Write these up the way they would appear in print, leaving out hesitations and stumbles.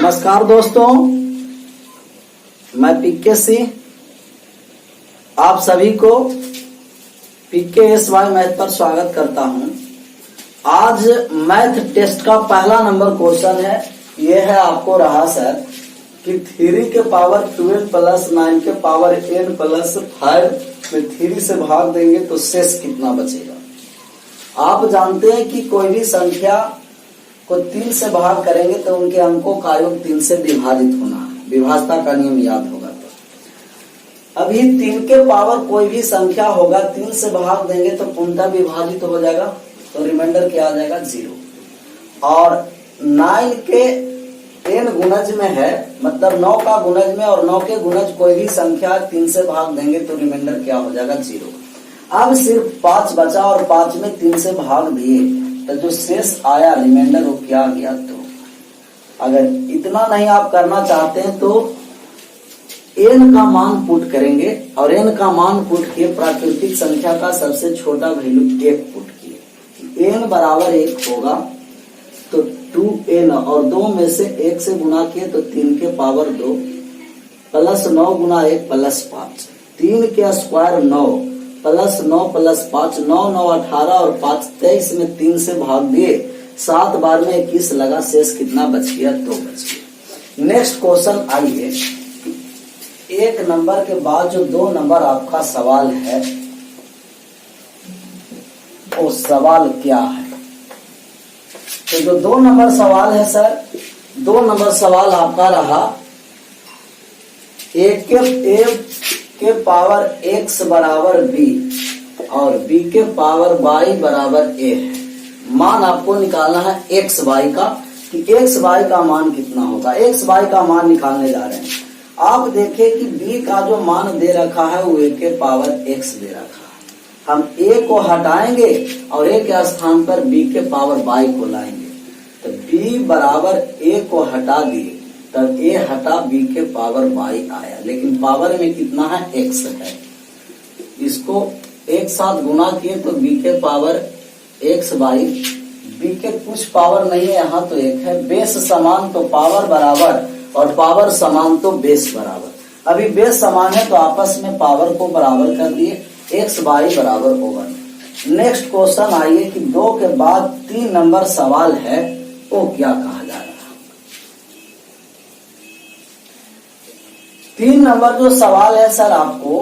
नमस्कार दोस्तों, मैं पीके सिंह आप सभी को PKSY मैथ पर स्वागत करता हूं। आज मैथ टेस्ट का पहला नंबर क्वेश्चन है। यह है आपको रहा सर कि 3 के पावर 12 प्लस 9 के पावर n प्लस 5 में 3 से भाग देंगे तो शेष कितना बचेगा। आप जानते हैं कि कोई भी संख्या को 3 से भाग करेंगे तो उनके अंकों का योग 3 से विभाजित होना है। विभाजता का नियम याद होगा। तो अभी 3 के पावर कोई भी संख्या होगा 3 से भाग देंगे तो पूर्णतः विभाजित हो जाएगा, तो रिमाइंडर क्या आ जाएगा 0। और 9 के n गुणज में है, मतलब 9 का गुणज में, और 9 के गुणज कोई भी संख्या 3 से भाग देंगे तो रिमाइंडर क्या हो जाएगा 0। अब सिर्फ 5 बचा और 5 में 3 से भाग दिए तो जो शेष आया रिमाइंडर वो क्या गया। तो अगर इतना नहीं आप करना चाहते हैं तो n का मान पुट करेंगे और n का मान पुट किए प्राकृतिक संख्या का सबसे छोटा वैल्यू 1 पुट किए। n बराबर 1 होगा तो 2n और 2 में से 1 से गुना किए तो 3 के पावर 2 प्लस 9 गुना 1 प्लस 5, 3 के स्क्वायर 9 प्लस 9 प्लस 5, 9 9 18 और 5 23 में 3 से भाग दिए, 7 बार में 21 लगा, शेष कितना बच गया 2 बच गया। नेक्स्ट क्वेश्चन आइए, 1 नंबर के बाद जो 2 नंबर आपका सवाल है वो सवाल क्या है। तो जो 2 नंबर सवाल है सर, 2 नंबर सवाल आपका रहा a के पावर x बराबर b और b के पावर y बराबर a है। मान आपको निकालना है x y का कि x y का मान कितना होगा। x y का मान निकालने जा रहे हैं। आप देखें कि b का जो मान दे रखा है वो a के पावर x दे रखा है। हम a को हटाएंगे और a के स्थान पर b के पावर y को लाएंगे तो b बराबर a को हटा दिए तब a हटा b के पावर y आया, लेकिन पावर में कितना है x है। इसको एक साथ गुना किए तो b के पावर x y, b के कुछ पावर नहीं है यहाँ तो 1 है। बेस समान तो पावर बराबर और पावर समान तो बेस बराबर। अभी बेस समान है तो आपस में पावर को बराबर कर दिए, x y बराबर होगा। नेक्स्ट क्वेश्चन आइए कि 2 के बाद 3 नंबर सवाल है वो क्या कहा जा रहा है। 3 नंबर जो सवाल है सर, आपको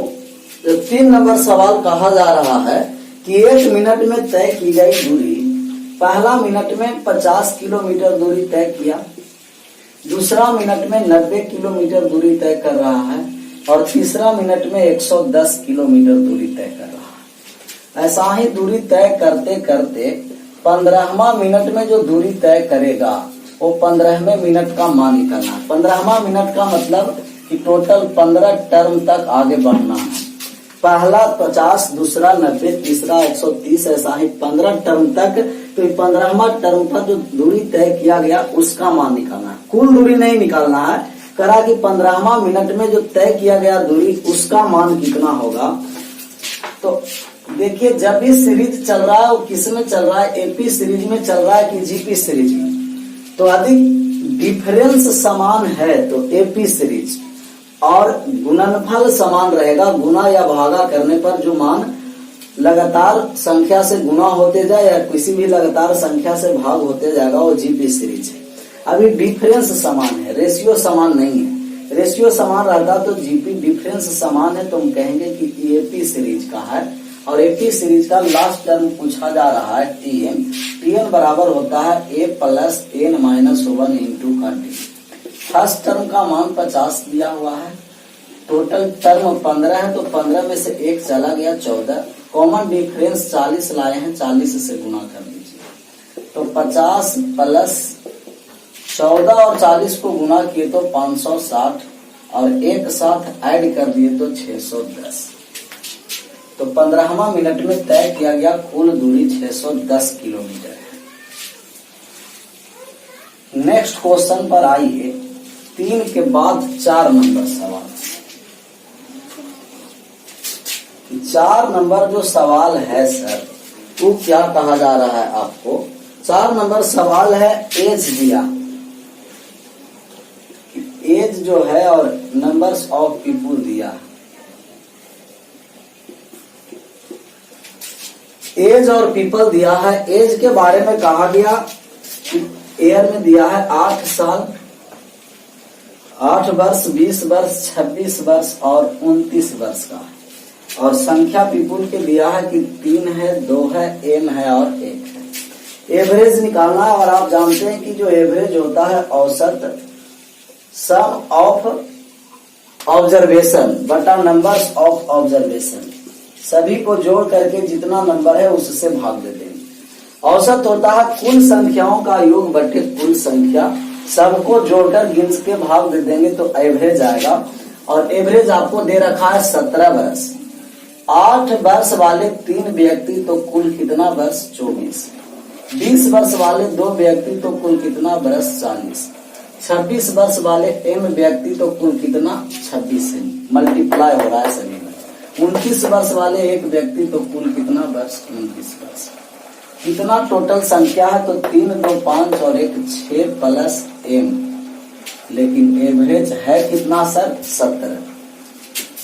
3 नंबर सवाल कहा जा रहा है कि 1 मिनट में तय की गई दूरी, पहला मिनट में 50 किलोमीटर दूरी तय किया, दूसरा मिनट में 90 किलोमीटर दूरी तय कर रहा है और तीसरा मिनट में 110 किलोमीटर दूरी तय कर रहा है। ऐसा ही दूरी तय करते करते 15वां मिनट में जो दूरी तय करेगा वो 15वें मिनट का मान निकालना है। 15वां मिनट का मतलब कि टोटल 15 टर्म तक आगे बढ़ना है। पहला 50, दूसरा 90, तीसरा 130, ऐसा ही 15 टर्म तक। तो 15वां टर्म पर जो दूरी तय किया गया उसका मान निकालना है, कुल दूरी नहीं निकालना है। करा कि 15वां मिनट में जो तय किया गया दूरी उसका मान कितना होगा। तो देखिए जब भी सीरीज चल रहा है वो किस में चल रहा है, एपी सीरीज में चल रहा है कि जीपी सीरीज में। तो अधिक डिफरेंस समान है तो एपी सीरीज और गुणनफल समान रहेगा। गुना या भागा करने पर जो मान लगातार संख्या से गुना होते जाए या किसी भी लगातार संख्या से भाग होते जाएगा वो जीपी सीरीज है। अभी डिफरेंस समान है, रेशियो समान नहीं है। रेशियो समान रहता तो जीपी, डिफरेंस समान है तो हम कहेंगे कि एपी सीरीज का है। और एपी सीरीज का लास्ट टर्म पूछा जा रहा है टीएन। टीएन बराबर होता है a plus n minus 1 into का टी। फर्स्ट टर्म का मान 50 दिया हुआ है, टोटल टर्म 15 है तो 15 में से 1 चला गया 14, कॉमन डिफरेंस 40 लाए हैं, 40 से गुना कर दीजिए तो 50 प्लस 14 और 40 को गुना किए तो 560 और एक साथ ऐड कर दिए तो 610। तो 15वां मिनट में तय किया गया कुल दूरी 610 किलोमीटर है। नेक्स्ट क्वेश्चन पर आइए, 3 के बाद 4 नंबर सवाल। 4 नंबर जो सवाल है सर वो क्या कहा जा रहा है आपको। 4 नंबर सवाल है एज दिया, एज जो है और नंबर्स ऑफ पीपुल दिया है। एज और पीपल दिया है। एज के बारे में कहा गया कि एयर में दिया है 8 साल, 8 वर्ष, 20 वर्ष, 26 वर्ष और 29 वर्ष का है। और संख्या पीपुल के दिया है कि 3 है, 2 है, एम है और 1 है। एवरेज निकालना है और आप जानते हैं कि जो एवरेज होता है औसत सम ऑफ ऑब्जर्वेशन बटा नंबर्स ऑफ ऑब्जर्वेशन, सभी को जोड़ करके जितना नंबर है उससे भाग देते हैं। औसत होता है कुल संख्याओं का योग बटे कुल संख्या, सबको जोड़कर गिन के भाग दे देंगे तो एवरेज आएगा। और एवरेज आपको दे रखा है 17 वर्ष। 8 वर्ष वाले 3 व्यक्ति तो कुल कितना वर्ष 24। 20 वर्ष वाले 2 व्यक्ति तो कुल कितना वर्ष 40। 26 वर्ष वाले एम व्यक्ति तो कुल कितना 26 है, मल्टीप्लाई हो रहा है सभी में। 29 वर्ष वाले 1 व्यक्ति तो कुल कितना वर्ष 29 वर्ष। कितना टोटल संख्या है तो 3, 2, 5 और 1 6 प्लस एम, लेकिन एवरेज है कितना सर 17।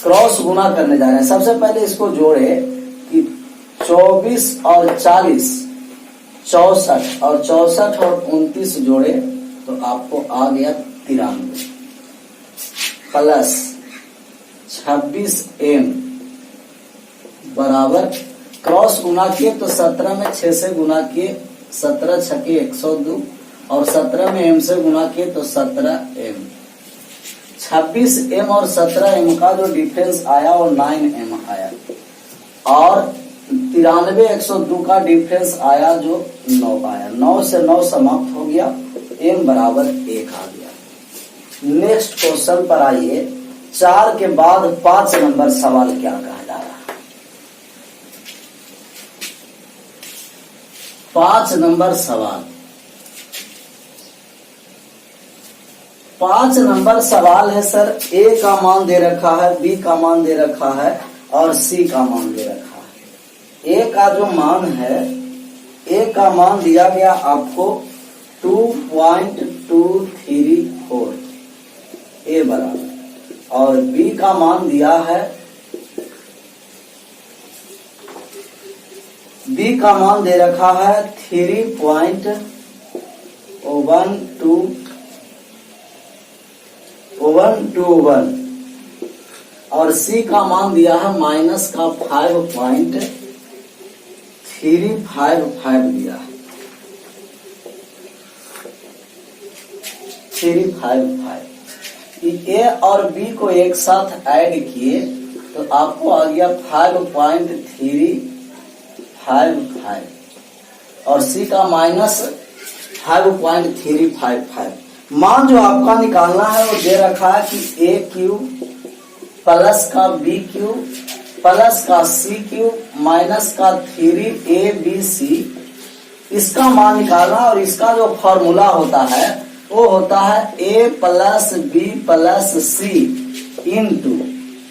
क्रॉस गुना करने जा रहे हैं। सबसे पहले इसको जोड़े कि 24 और 40 64 और 64 और 29 जोड़े तो आपको आ गया 93 प्लस 26 एम बराबर क्रॉस गुना किए तो 17 में 6 से गुना किए 17 छके 102 और 17 में एम से गुना किए तो 17 एम। 26 एम और 17 एम का जो डिफरेंस आया वो 9 एम आया और 93 102 का डिफरेंस आया जो 9 आया। 9 से 9 समाप्त हो गया, एम बराबर 1 आ गया। नेक्स्ट क्वेश्चन पर आइए। 4 के बाद 5 नंबर सवाल क्या कहा जा रहा है। 5 नंबर सवाल। 5 नंबर सवाल है सर। ए का मान दे रखा है, बी का मान दे रखा है और सी का मान दे रखा है। ए का जो मान है, ए का मान दिया गया आपको 2.234 ए बराबर, और बी का मान दिया है, बी का मान दे रखा है 3.121 और सी का मान दिया है माइनस का 5.355 दिया है 355। ए और बी को एक साथ ऐड किए तो आपको आ गया 5.355 और सी का माइनस 5.355। मान जो आपका निकालना है वो दे रखा है कि ए क्यूब प्लस का बी क्यूब प्लस का सी क्यूब माइनस का 3abc, इसका मान निकालना। और इसका जो फॉर्मूला होता है वो होता है a plus B plus C into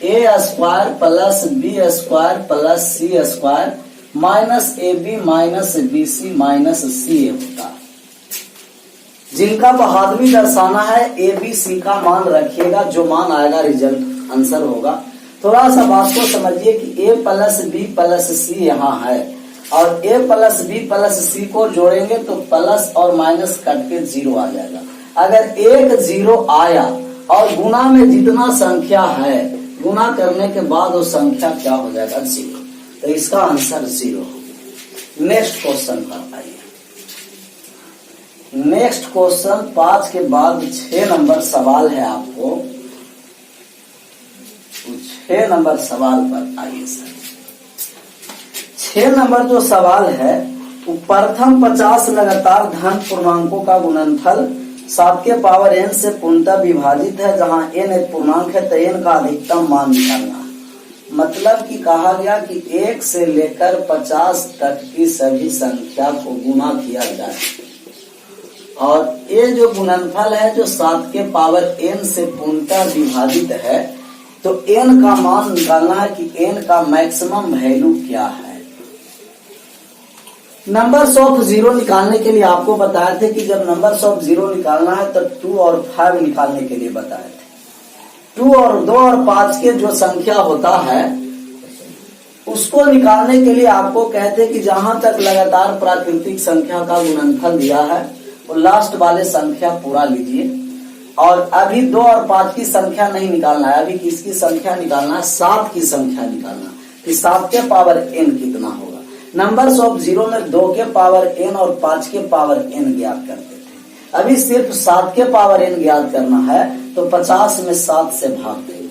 A square plus B square plus C square minus A B minus B C minus C A होता है। जिनका बहादुरी दर्शाना है ए बी सी का मान रखिएगा, जो मान आएगा रिजल्ट आंसर होगा। थोड़ा सा बात को समझिए कि ए प्लस बी प्लस सी यहाँ है और ए प्लस बी प्लस सी को जोड़ेंगे तो प्लस और माइनस कट के 0 आ जाएगा। अगर एक 0 आया और गुना में जितना संख्या है गुना करने के बाद वो संख्या क्या हो जाएगा 0, तो इसका आंसर 0 होगा। नेक्स्ट क्वेश्चन पर आइए। नेक्स्ट क्वेश्चन 5 के बाद 6 नंबर सवाल है आपको। 6 नंबर सवाल पर आइए सर। 6 नंबर जो सवाल है वो प्रथम 50 लगातार धन पूर्णांकों का गुणनफल 7 के पावर n से पूर्णतः विभाजित है, जहां n एक पूर्णांक है तो n का अधिकतम मान निकालना। मतलब कि कहा गया कि 1 से लेकर 50 तक की सभी संख्या को गुना किया जाए और ये जो गुणनफल है जो 7 के पावर n से पूर्णतः विभाजित है, तो n का मान निकालना है कि n का मैक्सिमम वैल्यू क्या है। नंबर्स ऑफ जीरो निकालने के लिए आपको बताए थे कि जब नंबर्स ऑफ जीरो निकालना है तो 2 और 5 निकालने के लिए बताए थे। 2 और 2 और 5 के जो संख्या होता है उसको निकालने के लिए आपको कहते कि जहां तक लगातार प्राकृतिक संख्या का गुणनफल दिया है वो लास्ट वाले संख्या पूरा लीजिए। और अभी 2 और 5 की संख्या नहीं निकालना है, अभी किसकी संख्या निकालना है, 7 की संख्या निकालना कि 7 के पावर n कितना होगा। नंबर्स ऑफ जीरो में 2 के पावर n और 5 के पावर n ज्ञात करते थे। अभी सिर्फ 7 के पावर n ज्ञात करना है तो 50 में 7 से भाग देंगे।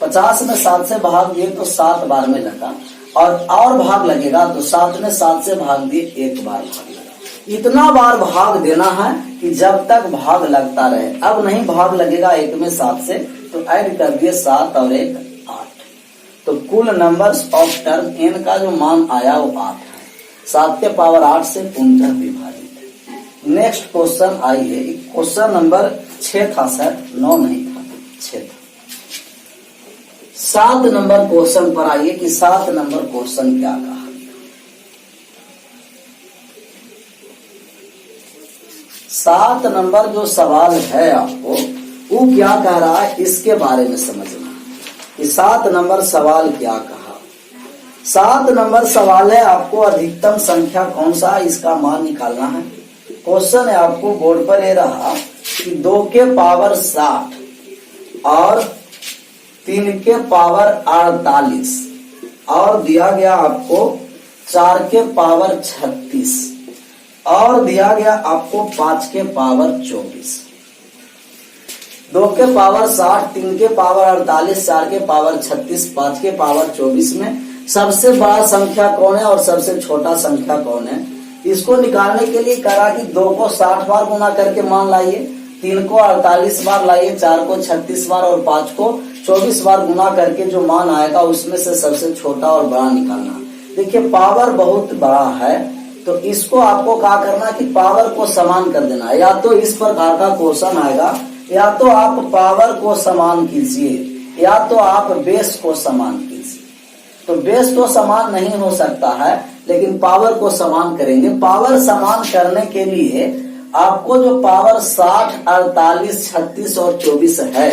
50 में 7 से भाग दिए तो 7 बार में लगा और भाग लगेगा तो 7 में 7 से भाग दिए 1 बार भाग लगा। इतना बार भाग देना है कि जब तक भाग लगता रहे। अब नहीं भाग लगेगा 1 में 7 से तो ऐड कर दिए 7 और 1 8। तो कुल नंबर्स ऑफ टर्म n का जो मान आया वो 8 है। 7 के पावर 8 से पूर्णतः विभाजित है। नेक्स्ट क्वेश्चन आइए, क्वेश्चन नंबर 6 था सर, 9 नहीं था, 6 था। 7 नंबर क्वेश्चन पर आइए कि 7 नंबर क्वेश्चन क्या कहा। 7 नंबर जो सवाल है आपको वो क्या कह रहा है इसके बारे में समझना कि 7 नंबर सवाल क्या कहा। 7 नंबर सवाल है आपको अधिकतम संख्या कौन सा है इसका मान निकालना है। क्वेश्चन है आपको बोर्ड पर ले रहा कि 2 के पावर 60 और 3 के पावर 48 और दिया गया आपको 4 के पावर 36 और दिया गया आपको 5 के पावर 24। 2 के पावर 60, 3 के पावर 48, 4 के पावर 36, 5 के पावर 24 में सबसे बड़ा संख्या कौन है और सबसे छोटा संख्या कौन है। इसको निकालने के लिए करा कि 2 को 60 बार गुना करके मान लाइए, 3 को 48 बार लाइए, 4 को 36 बार और 5 को 24 बार गुना करके जो मान आएगा उसमें से सबसे छोटा और बड़ा निकालना। देखिए पावर बहुत बड़ा है तो इसको आपको क्या करना कि पावर को समान कर देना। या तो इस प्रकार का क्वेश्चन आएगा, या तो आप पावर को समान कीजिए या तो आप बेस को समान कीजिए। तो बेस तो समान नहीं हो सकता है लेकिन पावर को समान करेंगे। पावर समान करने के लिए आपको जो पावर 60, 48, 36 और 24 है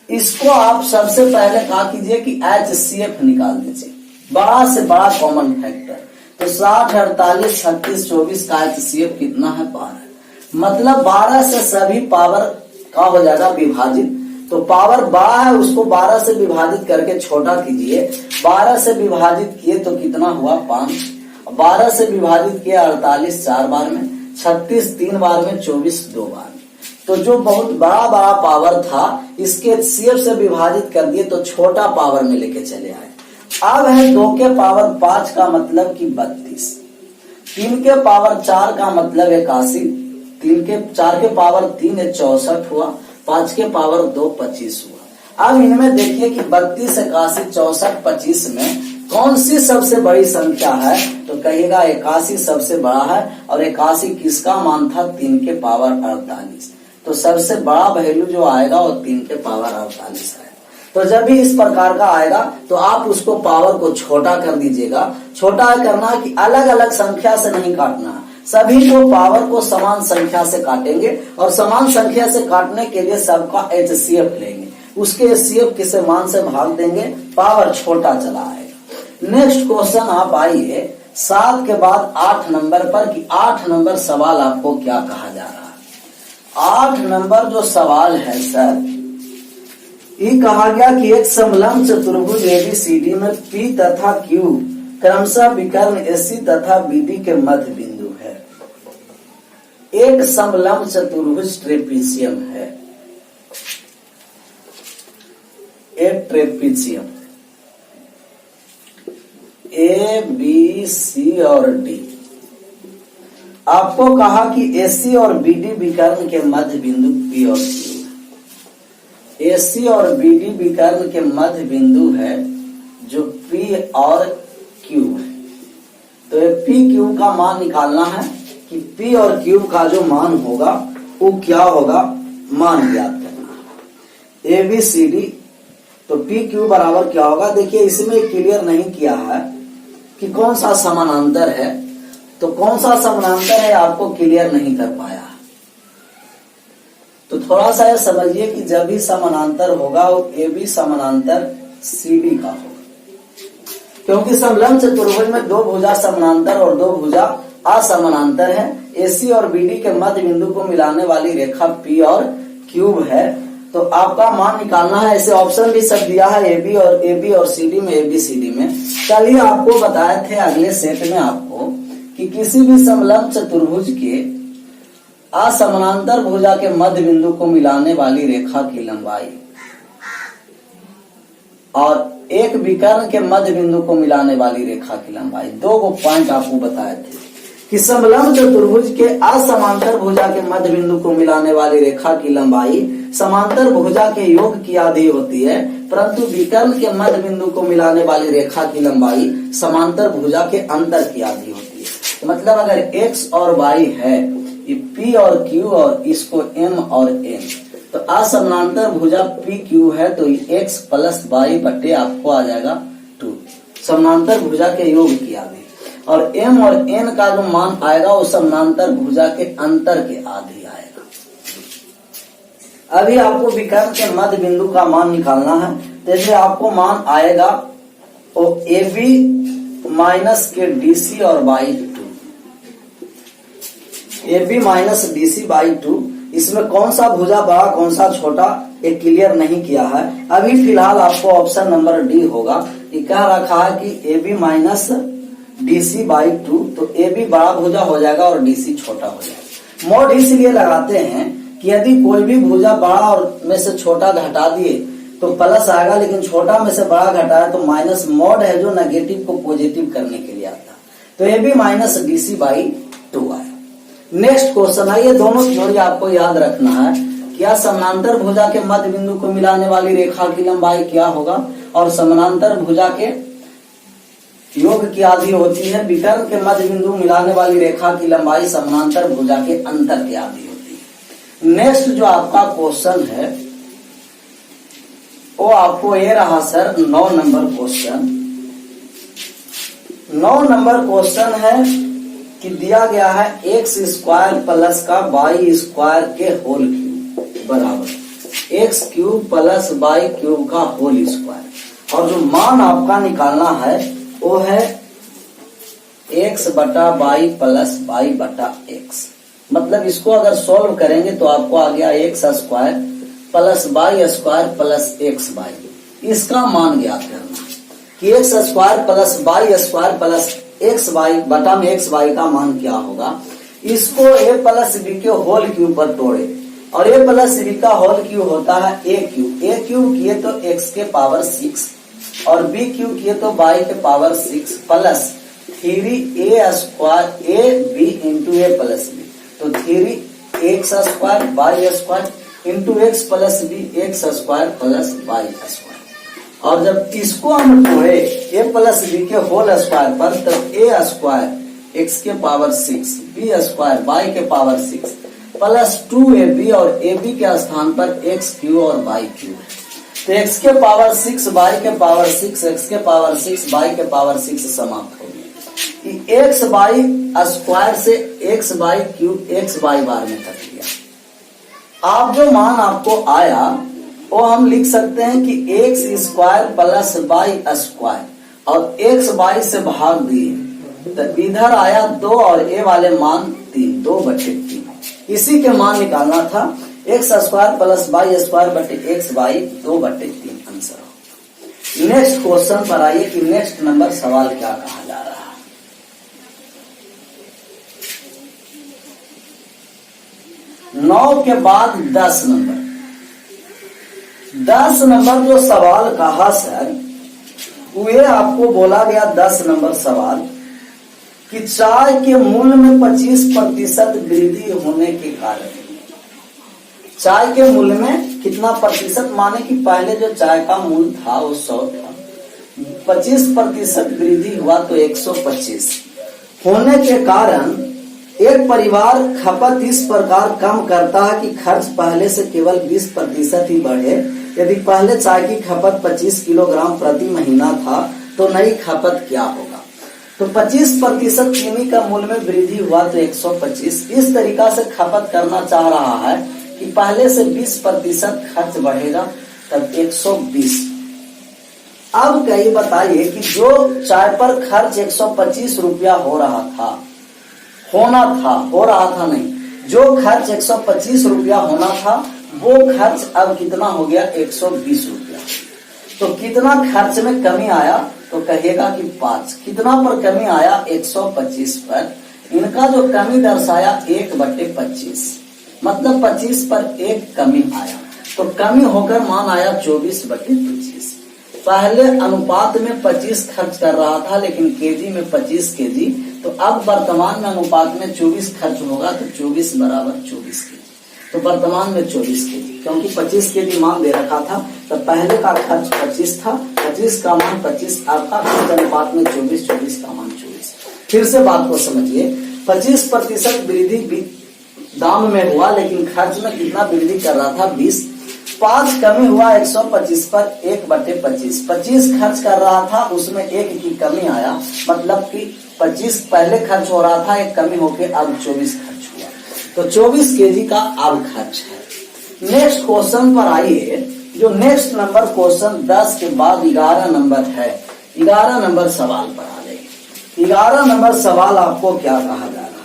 इसको आप सबसे पहले क्या कीजिए कि HCF निकाल दीजिए, बड़ा से बड़ा कॉमन फैक्टर। तो 60, 48, 36, 24 का HCF कितना है 12। मतलब 12 से सभी पावर का हो जाएगा विभाजित। तो पावर 12 है उसको 12 से विभाजित करके छोटा कीजिए। 12 से विभाजित किए तो कितना हुआ 5। 12 से विभाजित किया 48 4 बार में, 36 3 बार में, 24 2 बार में। तो जो बहुत बड़ा बड़ा पावर था इसके HCF से विभाजित कर दिए तो छोटा पावर में लेके चले आए। अब है 2 के पावर 5 का मतलब कि 32, 3 के पावर 4 का मतलब 81, 4 के पावर 3 है 64 हुआ, 5 के पावर 2 25 हुआ। अब इनमें देखिए कि 32, 81, 64, 25 में कौन सी सबसे बड़ी संख्या है तो कहिएगा 81 सबसे बड़ा है। और 81 किसका मान था 3 के पावर 48। तो सबसे बड़ा वैल्यू जो आएगा वो 3 के पावर 48 है। तो जब भी इस प्रकार का आएगा तो आप उसको पावर को छोटा कर दीजिएगा। छोटा करना कि अलग अलग संख्या से नहीं काटना, सभी को पावर को समान संख्या से काटेंगे और समान संख्या से काटने के लिए सबका HCF लेंगे, उसके HCF किसे मान से भाग देंगे, पावर छोटा चला आएगा। नेक्स्ट क्वेश्चन आप आइए 7 के बाद 8 नंबर पर कि 8 नंबर सवाल आपको क्या कहा जा रहा है। 8 नंबर जो सवाल है सर ये कहा गया कि एक समलंब चतुर्भुज ABCD में P तथा Q क्रमशः विकर्ण AC तथा BD के मध्य बिंदु है। एक समलंब चतुर्भुज ट्रेपीजियम है, एक ट्रेपीजियम A B C और D। आपको कहा कि AC और BD विकर्ण के मध्य बिंदु P और Q। AC और BD विकर्ण के मध्य बिंदु है जो P और Q है। तो ये P Q का मान निकालना है कि P और Q का जो मान होगा वो क्या होगा, मान ज्ञात करना है। ABCD तो P Q बराबर क्या होगा। देखिए इसमें क्लियर नहीं किया है कि कौन सा समानांतर है। तो कौन सा समानांतर है आपको क्लियर नहीं कर पाया। तो थोड़ा सा समझिए कि जब भी समानांतर होगा वो AB समानांतर CD का होगा, क्योंकि समलंब चतुर्भुज में दो भुजा समानांतर और दो भुजा असमानांतर है। AC और BD के मध्य बिंदु को मिलाने वाली रेखा P और Q है। तो आपका मान निकालना है। ऐसे ऑप्शन भी सब दिया है AB और CD में, ABCD में। चलिए आपको बताए थे अगले सेट में आपको कि किसी भी समलंब चतुर्भुज के असमानांतर भुजा के मध्य बिंदु को मिलाने वाली रेखा की लंबाई और एक विकर्ण के मध्य बिंदु को मिलाने वाली रेखा की लंबाई, दो गो पॉइंट आपको बताए थे कि समलंब चतुर्भुज के असमांतर भुजा के मध्य बिंदु को मिलाने वाली रेखा की लंबाई समांतर भुजा के योग की आधी होती है, परंतु विकर्ण के मध्य बिंदु को मिलाने वाली रेखा की लंबाई समांतर भुजा के अंतर की आधी होती है। मतलब अगर x और y है, ये P और Q और इसको M और N, तो असमांतर भुजा PQ है तो ये x प्लस y बटे आपको आ जाएगा 2, समांतर भुजा के योग की आधी, और M और N का जो मान आएगा वो समांतर भुजा के अंतर के आधी आएगा। अभी आपको विकर्ण के मध्य बिंदु का मान निकालना है। जैसे आपको मान आएगा वो AB माइनस के DC और by 2, AB minus DC by 2। इसमें कौन सा भुजा बड़ा कौन सा छोटा ये क्लियर नहीं किया है। अभी फिलहाल आपको ऑप्शन नंबर डी होगा। ये कह रखा है कि AB माइनस DC बाई 2, तो AB बड़ा भुजा हो जाएगा और DC छोटा हो जाएगा। मोड इसलिए लगाते हैं कि यदि कोई भी भुजा बड़ा और में से छोटा घटा दिए तो प्लस आएगा, लेकिन छोटा में से बड़ा घटाए तो माइनस। मोड है जो नेगेटिव को पॉजिटिव करने के लिए आता है। तो AB माइनस DC बाई 2 आया। नेक्स्ट क्वेश्चन है, ये दोनों थ्योरी आपको याद रखना है। क्या समानांतर भुजा के मध्य बिंदु को मिलाने वाली रेखा की लंबाई क्या होगा, और समानांतर भुजा के योग की आधी होती है। विकर्ण के मध्य बिंदु मिलाने वाली रेखा की लंबाई समानांतर भुजा के अंतर की आधी होती है। नेक्स्ट जो आपका क्वेश्चन है वो आपको ये रहा sir 9 number question. 9 number question है कि दिया गया है x स्क्वायर प्लस का y स्क्वायर के होल क्यूब बराबर x cube plus y cube का होल स्क्वायर, और जो मान आपका निकालना है वो है x बटा y प्लस y बटा x। मतलब इसको अगर सॉल्व करेंगे तो आपको आ गया x square plus y square plus x y. इसका मान ज्ञात करना कि x square plus y square plus x y बटा में एक्स वाई का मान क्या होगा। इसको a प्लस बी के होल क्यूब पर तोड़े, और a प्लस बी का होल क्यूब होता है a क्यूब किए तो x के पावर 6 और b क्यूब किए तो y के power 6 plus 3a square a b into a plus b, तो 3x square y square into x plus b x square plus y square. और जब इसको हम तोड़े a प्लस बी के होल स्क्वायर पर, तब a स्क्वायर x के पावर 6 b स्क्वायर y के पावर 6 प्लस 2ab, और ab के स्थान पर x क्यू और y क्यू है। तो x के पावर 6 y के पावर 6 x के पावर 6 y के पावर 6 समाप्त हो गया। एक्स वाई स्क्वायर से X Y cube X Y बार में कट गया। आप जो मान आपको आया वो हम लिख सकते हैं कि x square plus y square और एक्स वाई से भाग दिए तो इधर आया 2 और ए वाले मान 3, 2/3। इसी के मान निकालना था। X square plus y square बटे एक्स वाई 2/3 आंसर हो। नेक्स्ट क्वेश्चन पर आइए कि नेक्स्ट नंबर सवाल क्या कहा जा रहा है। 9 के बाद 10 नंबर। 10 नंबर जो सवाल कहा सर, वो आपको बोला गया 10 नंबर सवाल कि चाय के मूल्य में 25% वृद्धि होने के कारण, चाय के मूल्य में कितना प्रतिशत, माने कि पहले जो चाय का मूल्य था वो 100 था, 25% वृद्धि हुआ तो 125 होने के कारण एक परिवार खपत इस प्रकार कम करता है कि खर्च पहले से केवल 20% ही बढ़े। यदि पहले चाय की खपत 25 किलोग्राम प्रति महीना था तो नई खपत क्या होगा। तो 25% चीनी का मूल्य में वृद्धि हुआ तो 125। इस तरीका से खपत करना चाह रहा है कि पहले से 20% खर्च बढ़ेगा तब 120। अब कहीं बताइए कि जो चाय पर खर्च 125 रुपया हो रहा था नहीं, जो खर्च 125 रुपया होना था वो खर्च अब कितना हो गया 120 रुपया। तो कितना खर्च में कमी आया तो कहेगा कि 5। कितना पर कमी आया 125 पर। इनका जो कमी दर्शाया 1/25, मतलब 25 पर 1 कमी आया, तो कमी होकर मान आया 24/25। पहले अनुपात में 25 खर्च कर रहा था लेकिन केजी में 25 केजी, तो अब वर्तमान में अनुपात में 24 खर्च होगा तो 24 बराबर 24 केजी। तो वर्तमान में 24 केजी, क्योंकि 25 केजी मान दे रखा था तो पहले का खर्च 25 था, 25 का मान 25, आपका खर्च अनुपात में 24, 24 का मान 24। फिर से बात को समझिए, 25% वृद्धि दाम में हुआ लेकिन खर्च में कितना वृद्धि कर रहा था 20। 5 कमी हुआ 125 पर 1/25। 25 खर्च कर रहा था उसमें 1 की कमी आया, मतलब कि 25 पहले खर्च हो रहा था, 1 कमी होकर अब 24 खर्च हुआ, तो 24 केजी का अब खर्च है। नेक्स्ट क्वेश्चन पर आइए। जो नेक्स्ट नंबर क्वेश्चन 10 के बाद 11 नंबर है, 11 नंबर सवाल पर आ गए। 11 नंबर सवाल आपको क्या कहा जा रहा है?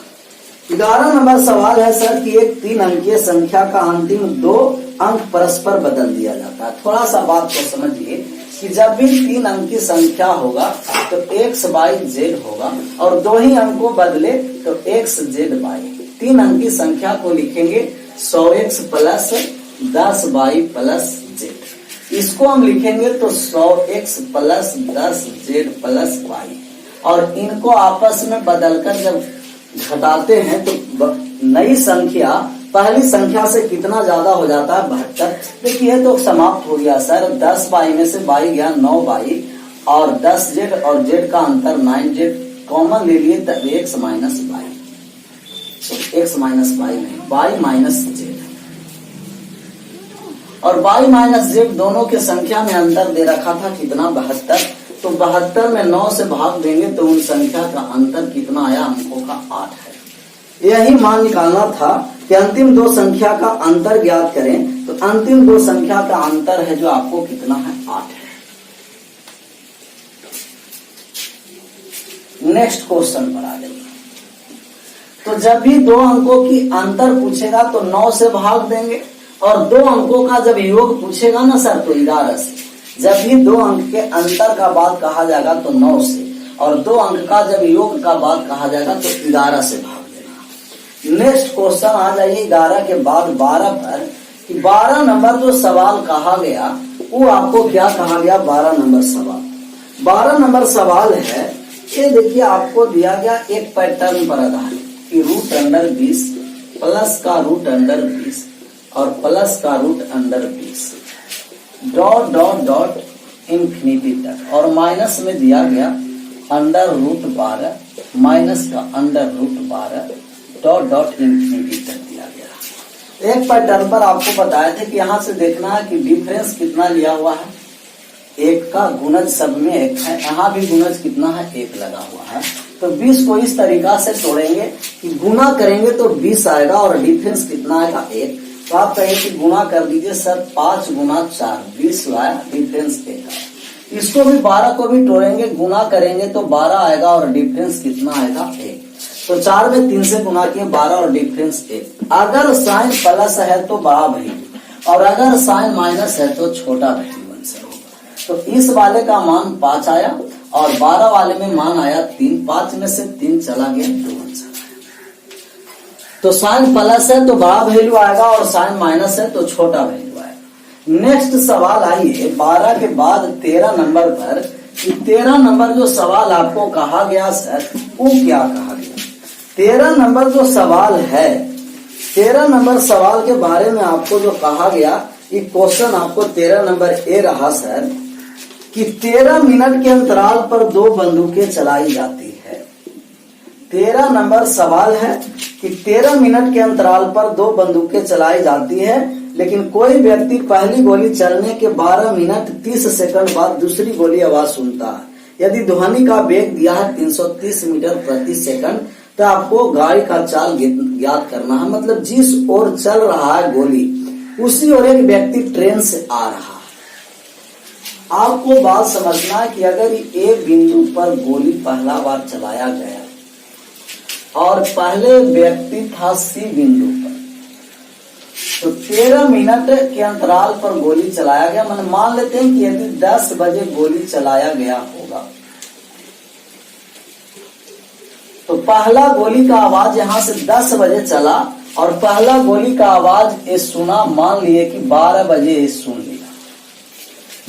11 नंबर सवाल है सर कि एक 3 अंकीय संख्या का अंतिम 2 अंक परस्पर बदल दिया जाता है। थोड़ा सा बात को समझिए कि जब भी 3 अंकीय संख्या होगा तो x y z होगा और 2 ही अंकों बदले तो x z y। 3 अंकीय संख्या को लिखेंगे 100x plus 10y plus z। इसको हम लिखेंगे तो 100x plus 10z plus y। और इनको आपस में बदलकर जब घटाते हैं तो नई संख्या पहली संख्या से कितना ज्यादा हो जाता है 72। देखिए तो समाप्त हो गया सर, 10 बाई में से बाई गया 9 बाई और 10 जेड और जेड का अंतर 9 जेड कॉमन ले लिए तब x माइनस बाई, तो x माइनस बाई नहीं, बाई माइनस जेड। और बाई माइनस जेड दोनों के संख्या में अंतर दे रखा था कितना 72। तो 72 में 9 से भाग देंगे तो उन संख्या का अंतर कितना आया, अंकों का 8 है। यही मान निकालना था कि अंतिम 2 संख्या का अंतर ज्ञात करें, तो अंतिम 2 संख्या का अंतर है जो आपको कितना है 8 है। नेक्स्ट क्वेश्चन पर आ जाइए। तो जब भी 2 अंकों की अंतर पूछेगा तो 9 से भाग देंगे और 2 अंकों का जब योग पूछेगा ना सर तो 11 से। जब भी 2 अंक के अंतर का बात कहा जाएगा तो 9 से, और 2 अंक का जब योग का बात कहा जाएगा तो 11 से भाग देना। नेक्स्ट क्वेश्चन आ जाइए 11 के बाद 12 पर कि 12 नंबर जो सवाल कहा गया वो आपको क्या कहा गया। 12 नंबर सवाल, 12 नंबर सवाल है ये देखिए आपको दिया गया एक पैटर्न पर आधारित कि √20 प्लस का √20 और प्लस का √20 डॉट डॉट डॉट इंफिनिटी तक, और माइनस में दिया गया √12 माइनस का √12 डॉट डॉट इंफिनिटी तक दिया गया। एक पैटर्न पर आपको बताया था कि यहाँ से देखना है कि डिफरेंस कितना लिया हुआ है, 1 का गुणज सब में 1 है, यहाँ भी गुणज कितना है 1 लगा हुआ है। तो 20 को इस तरीका से तोड़ेंगे कि गुना करेंगे तो 20 आएगा और डिफरेंस कितना आएगा 1। तो आप कहें कि गुना कर दीजिए सर, 5 गुना 4 20 आया, डिफरेंस 1 आया। इसको भी 12 को भी तोड़ेंगे, गुना करेंगे तो 12 आएगा और डिफरेंस कितना आएगा 1। तो 4 में 3 से गुना किए 12 और डिफरेंस 1। अगर साइन प्लस है तो बड़ा वैल्यू और अगर साइन माइनस है तो छोटा वैल्यू आंसर होगा। तो इस वाले का मान 5 आया और 12 वाले में मान आया 3। 5 में से 3 चला गया, 2 आंसर आया। तो साइन प्लस है तो बड़ा वैल्यू आएगा और साइन माइनस है तो छोटा वैल्यू आएगा। नेक्स्ट सवाल आइए 12 के बाद 13 नंबर पर। 13 नंबर जो सवाल आपको कहा गया सर वो क्या कहा गया। 13 नंबर जो सवाल है, 13 नंबर सवाल के बारे में आपको जो कहा गया, ये क्वेश्चन आपको 13 नंबर ए रहा सर कि 13 मिनट के अंतराल पर 2 बंदूकें चलाई जाती है। 13 नंबर सवाल है कि 13 मिनट के अंतराल पर 2 बंदूकें चलाई जाती है, लेकिन कोई व्यक्ति पहली गोली चलने के 12 मिनट 30 सेकंड बाद दूसरी गोली आवाज सुनता है। यदि ध्वनि का वेग दिया है 330 मीटर प्रति सेकंड, तो आपको गाड़ी का चाल ज्ञात करना है। मतलब जिस ओर चल रहा है गोली, उसी ओर एक व्यक्ति ट्रेन से आ रहा है। आपको बात समझना है कि अगर ए बिंदु पर गोली पहला बार चलाया गया और पहले व्यक्ति था सी बिंदु पर, तो 13 मिनट के अंतराल पर गोली चलाया गया। मैंने मान लेते हैं कि यदि 10 बजे गोली चलाया गया होगा, तो पहला गोली का आवाज यहां से 10 बजे चला और पहला गोली का आवाज ये सुना, मान लिए कि 12 बजे ये सुन लिया।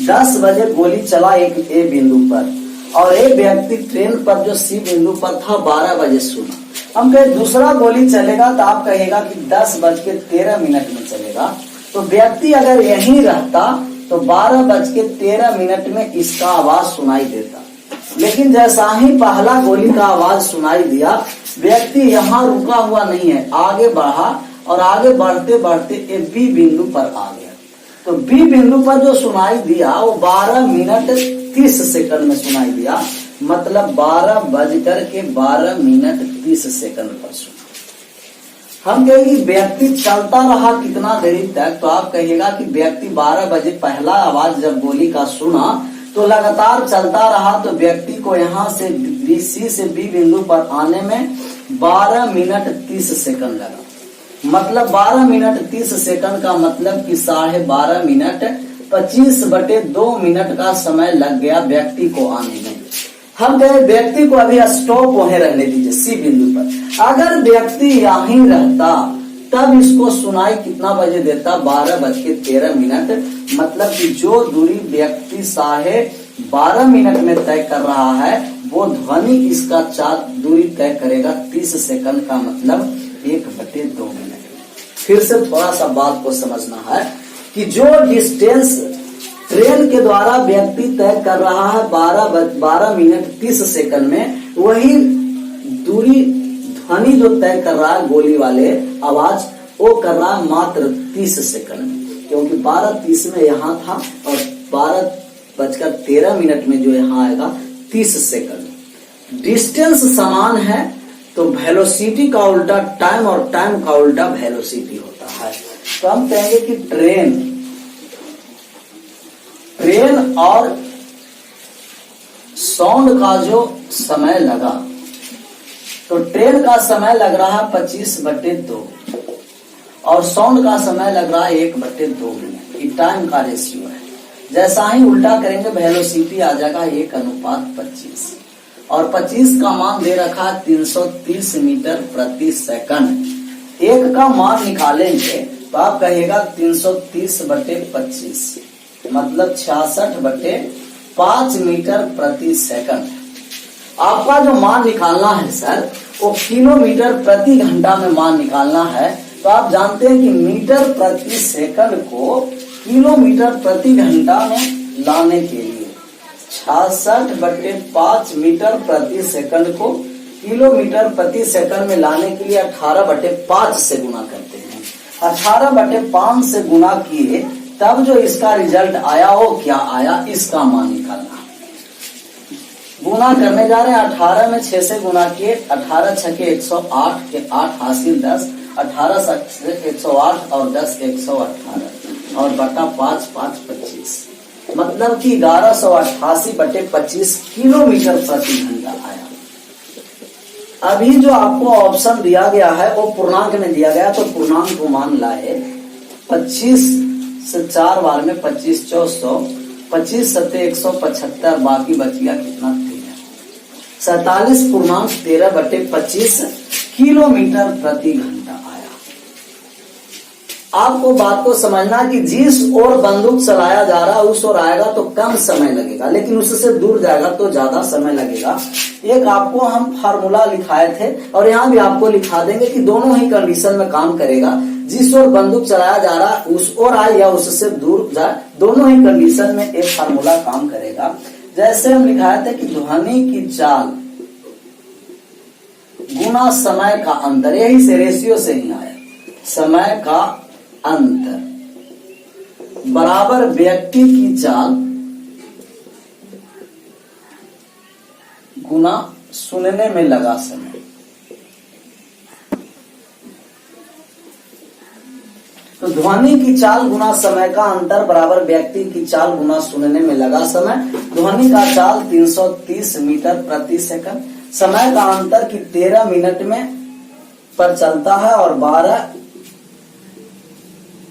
10 बजे गोली चला एक ए बिंदु पर और एक व्यक्ति ट्रेन पर जो सी बिंदु पर था 12 बजे सुना। हम कहे दूसरा गोली चलेगा, तो आप कहेगा कि 10:13 में चलेगा। तो व्यक्ति अगर यहीं रहता तो 12:13 में इसका आवाज सुनाई देता। लेकिन जैसा ही पहला गोली का आवाज सुनाई दिया, व्यक्ति यहाँ रुका हुआ नहीं है, आगे बढ़ा और आगे बढ़ते बढ़ते एक बी बिंदु पर आ गया। तो बी बिंदु पर जो सुनाई दिया वो 12 मिनट 30 सेकंड में सुनाई दिया। मतलब 12:12 पर सुना। हम कहेंगे व्यक्ति चलता रहा कितना देरी तक, तो आप कहिएगा कि व्यक्ति 12 बजे पहला आवाज जब गोली का सुना तो लगातार चलता रहा, तो व्यक्ति को यहाँ से सी से बी बिंदु पर आने में 12 मिनट 30 सेकंड लगा। मतलब 12 मिनट 30 सेकंड का मतलब कि 12.5 मिनट 25/2 का समय लग गया व्यक्ति को आने में। हम कहे व्यक्ति को अभी स्टॉप वहीं रहने दीजिए सी बिंदु पर। अगर व्यक्ति यहीं रहता तब इसको सुनाई कितना बजे देता, 12:13। मतलब कि जो दूरी व्यक्ति 12.5 मिनट में तय कर रहा है, वो ध्वनि इसका दूरी तय करेगा 30 सेकंड का मतलब 1/2 मिनट। फिर से थोड़ा सा बात को समझना है कि जो डिस्टेंस ट्रेन के द्वारा व्यक्ति तय कर रहा है 12 मिनट 30 सेकंड में, वही दूरी ध्वनि जो तय कर रहा है गोली वाले आवाज, वो कर रहा है मात्र 30 सेकंड में। क्योंकि 12:30 में यहाँ था और 12:13 में जो यहाँ आएगा 30 सेकंड। डिस्टेंस समान है तो वेलोसिटी का उल्टा टाइम और टाइम का उल्टा वेलोसिटी होता है। तो हम कहेंगे कि ट्रेन और साउंड का जो समय लगा, तो ट्रेन का समय लग रहा है 25/2 और साउंड का समय लग रहा है 1/2 मिनट। ये टाइम का रेशियो है। जैसा ही उल्टा करेंगे वेलोसिटी आ जाएगा 1:25 और 25 का मान दे रखा है 330 मीटर प्रति सेकंड। एक का मान निकालेंगे तो आप कहिएगा 330/25 मतलब 66/5 मीटर प्रति सेकंड। आपका जो मान निकालना है सर, वो किलोमीटर प्रति घंटा में मान निकालना है। तो आप जानते हैं कि मीटर प्रति सेकंड को किलोमीटर प्रति घंटा में लाने के लिए 66/5 मीटर प्रति सेकंड को किलोमीटर प्रति सेकंड में लाने के लिए 18/5 से गुना करते हैं। 18/5 से गुना किए तब जो इसका रिजल्ट आया वो क्या आया, इसका मान निकालना। गुना करने जा रहे हैं 18 में 6 से गुना किए, 18 6 के 108 के 8 हासिल 10, 18 से 108 और 10 118 और बटा 5 5 25 मतलब कि 1188/25 किलोमीटर प्रति घंटा आया। अभी जो आपको ऑप्शन दिया गया है वो पूर्णांक में दिया गया, तो पूर्णांक को मान लाए 25 से 4 बार में 25 400, 25 सत्ते 175, बाकी बच गया कितना 13, 47.13/25 किलोमीटर प्रति घंटा आया। आपको बात को समझना कि जिस ओर बंदूक चलाया जा रहा है उस ओर आएगा तो कम समय लगेगा, लेकिन उससे दूर जाएगा तो ज्यादा समय लगेगा। एक आपको हम फार्मूला लिखाए थे और यहाँ भी आपको लिखा देंगे कि दोनों ही कंडीशन में काम करेगा। जिस ओर बंदूक चलाया जा रहा है उस ओर आए या उससे दूर जाए, दोनों ही कंडीशन में एक फार्मूला काम करेगा। जैसे हम लिखाए थे कि ध्वनि की चाल गुना समय का अंतर, यही से रेशियो से ही आया, समय का अंतर बराबर व्यक्ति की चाल गुना सुनने में लगा समय। तो ध्वनि की चाल गुना समय का अंतर बराबर व्यक्ति की चाल गुना सुनने में लगा समय। ध्वनि का चाल 330 मीटर प्रति सेकंड, समय का अंतर की 13 मिनट में पर चलता है और 12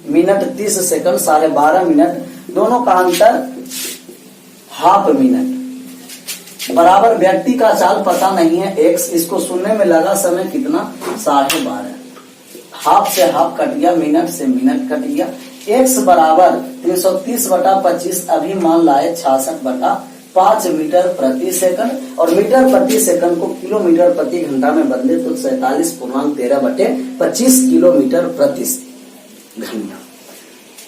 मिनट 30 सेकंड, 12.5 मिनट, दोनों का अंतर हाफ मिनट बराबर व्यक्ति का चाल पता नहीं है x, इसको सुनने में लगा समय कितना 12.5, हाफ से हाफ कट गया, मिनट से मिनट कट गया। x बराबर 330/25 अभी मान लाए 66/5 मीटर प्रति सेकंड, और मीटर प्रति सेकंड को किलोमीटर प्रति घंटा में बदले तो 47.13/25 किलोमीटर प्रति घंटा।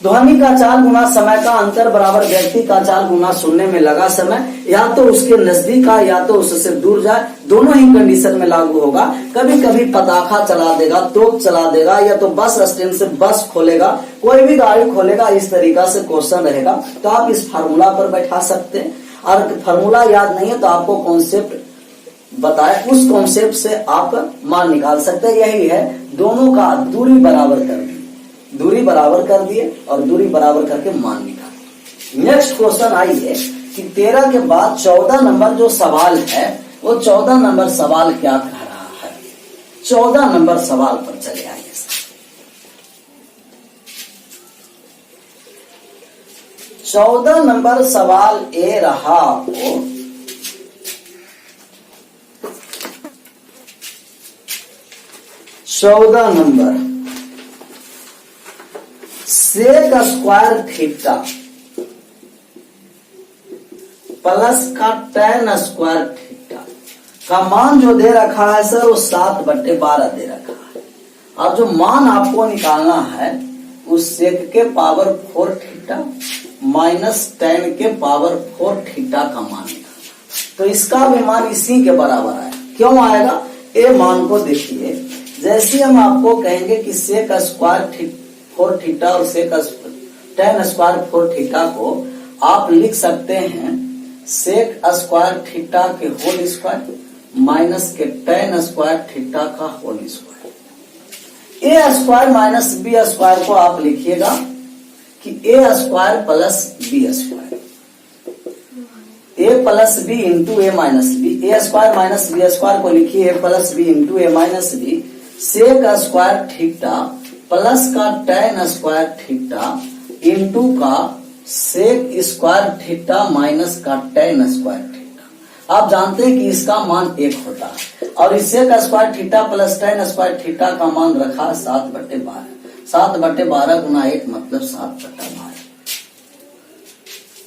ध्वनि का चाल गुना समय का अंतर बराबर व्यक्ति का चाल गुना सुनने में लगा समय। या तो उसके नजदीक आए या तो उससे दूर जाए, दोनों ही कंडीशन में लागू होगा। कभी कभी पताखा चला देगा, तोप चला देगा, या तो बस स्टैंड से बस खोलेगा, कोई भी गाड़ी खोलेगा, इस तरीका से क्वेश्चन रहेगा। तो आप इस फार्मूला पर बैठा सकते हैं, और फार्मूला याद नहीं है तो आपको कॉन्सेप्ट बताए, उस कॉन्सेप्ट से आप मान निकाल सकते हैं। यही है, दोनों का दूरी बराबर कर दी, दूरी बराबर कर दिए और दूरी बराबर करके मान निकाल। नेक्स्ट क्वेश्चन आई है कि 13 के बाद 14 नंबर जो सवाल है वो 14 नंबर सवाल क्या कह रहा है। 14 नंबर सवाल पर चले आइए। 14 नंबर सवाल ए रहा हो, चौदह नंबर सेक स्क्वायर थीटा प्लस का tan स्क्वायर थीटा का मान जो दे रखा है सर वो 7/12 दे रखा है। अब जो मान आपको निकालना है उस सेक के पावर 4 थीटा माइनस tan के पावर 4 थीटा का मान निकालना। तो इसका भी मान इसी के बराबर आएगा। क्यों आएगा? ए मान को देखिए, जैसे हम आपको कहेंगे कि सेक स्क्वायर 4 थीटा और सेक tan स्क्वायर 4 थीटा को आप लिख सकते हैं सेक स्क्वायर थीटा के होल स्क्वायर माइनस के tan स्क्वायर थीटा का whole square. A square minus b square को आप लिखिएगा कि a square plus B square, a plus b into a minus b. A square minus b square को लिखिए a plus b into a minus b. Sec square theta plus का tan square theta into का sec square theta minus का tan square theta. आप जानते हैं कि इसका मान 1 होता है, और इस sec square theta plus tan square theta का मान रखा 7/12। 7/12 गुना 1 मतलब 7/12।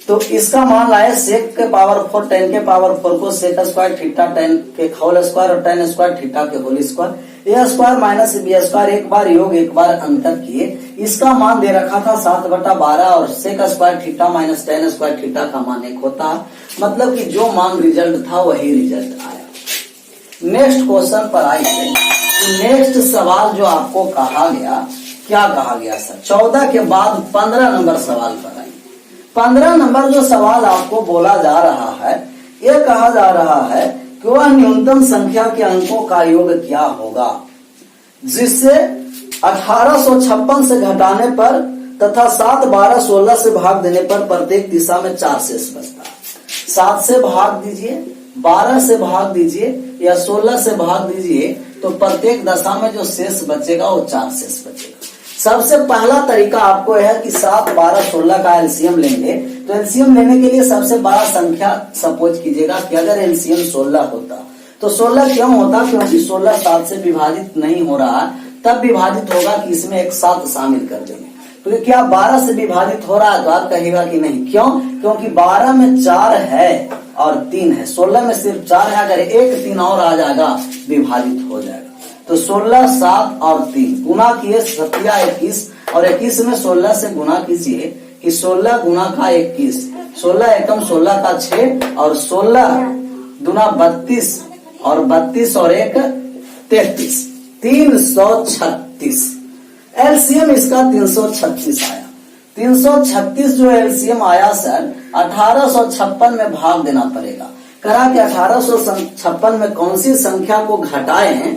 तो इसका मान लाए सेक के पावर 4 tan के पावर 4 को सेक स्क्वायर थीटा tan के होल स्क्वायर और tan स्क्वायर थीटा के whole square. A square minus b square एक बार योग एक बार अंतर किए, इसका मान दे रखा था 7/12 और sec square theta minus tan square theta का मान 1 होता है। मतलब कि जो मान रिजल्ट था वही रिजल्ट आया। नेक्स्ट क्वेश्चन पर आइए। नेक्स्ट सवाल जो आपको कहा गया, क्या कहा गया सर? 14 के बाद 15 नंबर सवाल पर आइए। 15 नंबर जो सवाल आपको बोला जा रहा है, यह कहा जा रहा है कि वह न्यूनतम संख्या के अंकों का योग क्या होगा जिससे 1856 से घटाने पर तथा 7, 12, 16 से भाग देने पर प्रत्येक दिशा में 4 शेष बचता है। 7 से भाग दीजिए, 12 से भाग दीजिए या 16 से भाग दीजिए तो प्रत्येक दशा में जो शेष बचेगा वो 4 शेष बचेगा। सबसे पहला तरीका आपको है कि 7, 12, 16 का एलसीएम लेंगे। तो एलसीएम लेने के लिए सबसे बड़ा संख्या सपोज कीजिएगा कि अगर एलसीएम 16 होता तो 16 क्यों होता? क्योंकि 16 7 से विभाजित नहीं हो रहा, तब विभाजित होगा कि इसमें एक 7 शामिल कर देंगे। तो क्या 12 से विभाजित हो रहा है? तो आप कहेगा कि नहीं। क्यों? क्योंकि 12 में 4 है और 3 है, 16 में सिर्फ 4 है। अगर 1 3 और आ जाएगा विभाजित हो जाएगा। तो 16, 7 और 3 गुना किए 21 और 21 में 16 से गुना कीजिए कि 16 गुना का 21, 16 एकम 16 का 6 और 16 दुना 32 और 32 और 1 33, 336। एलसीएम इसका 336 आया। 336 जो एलसीएम आया सर 1856 में भाग देना पड़ेगा। करा कि 1856 में कौन सी संख्या को घटाएं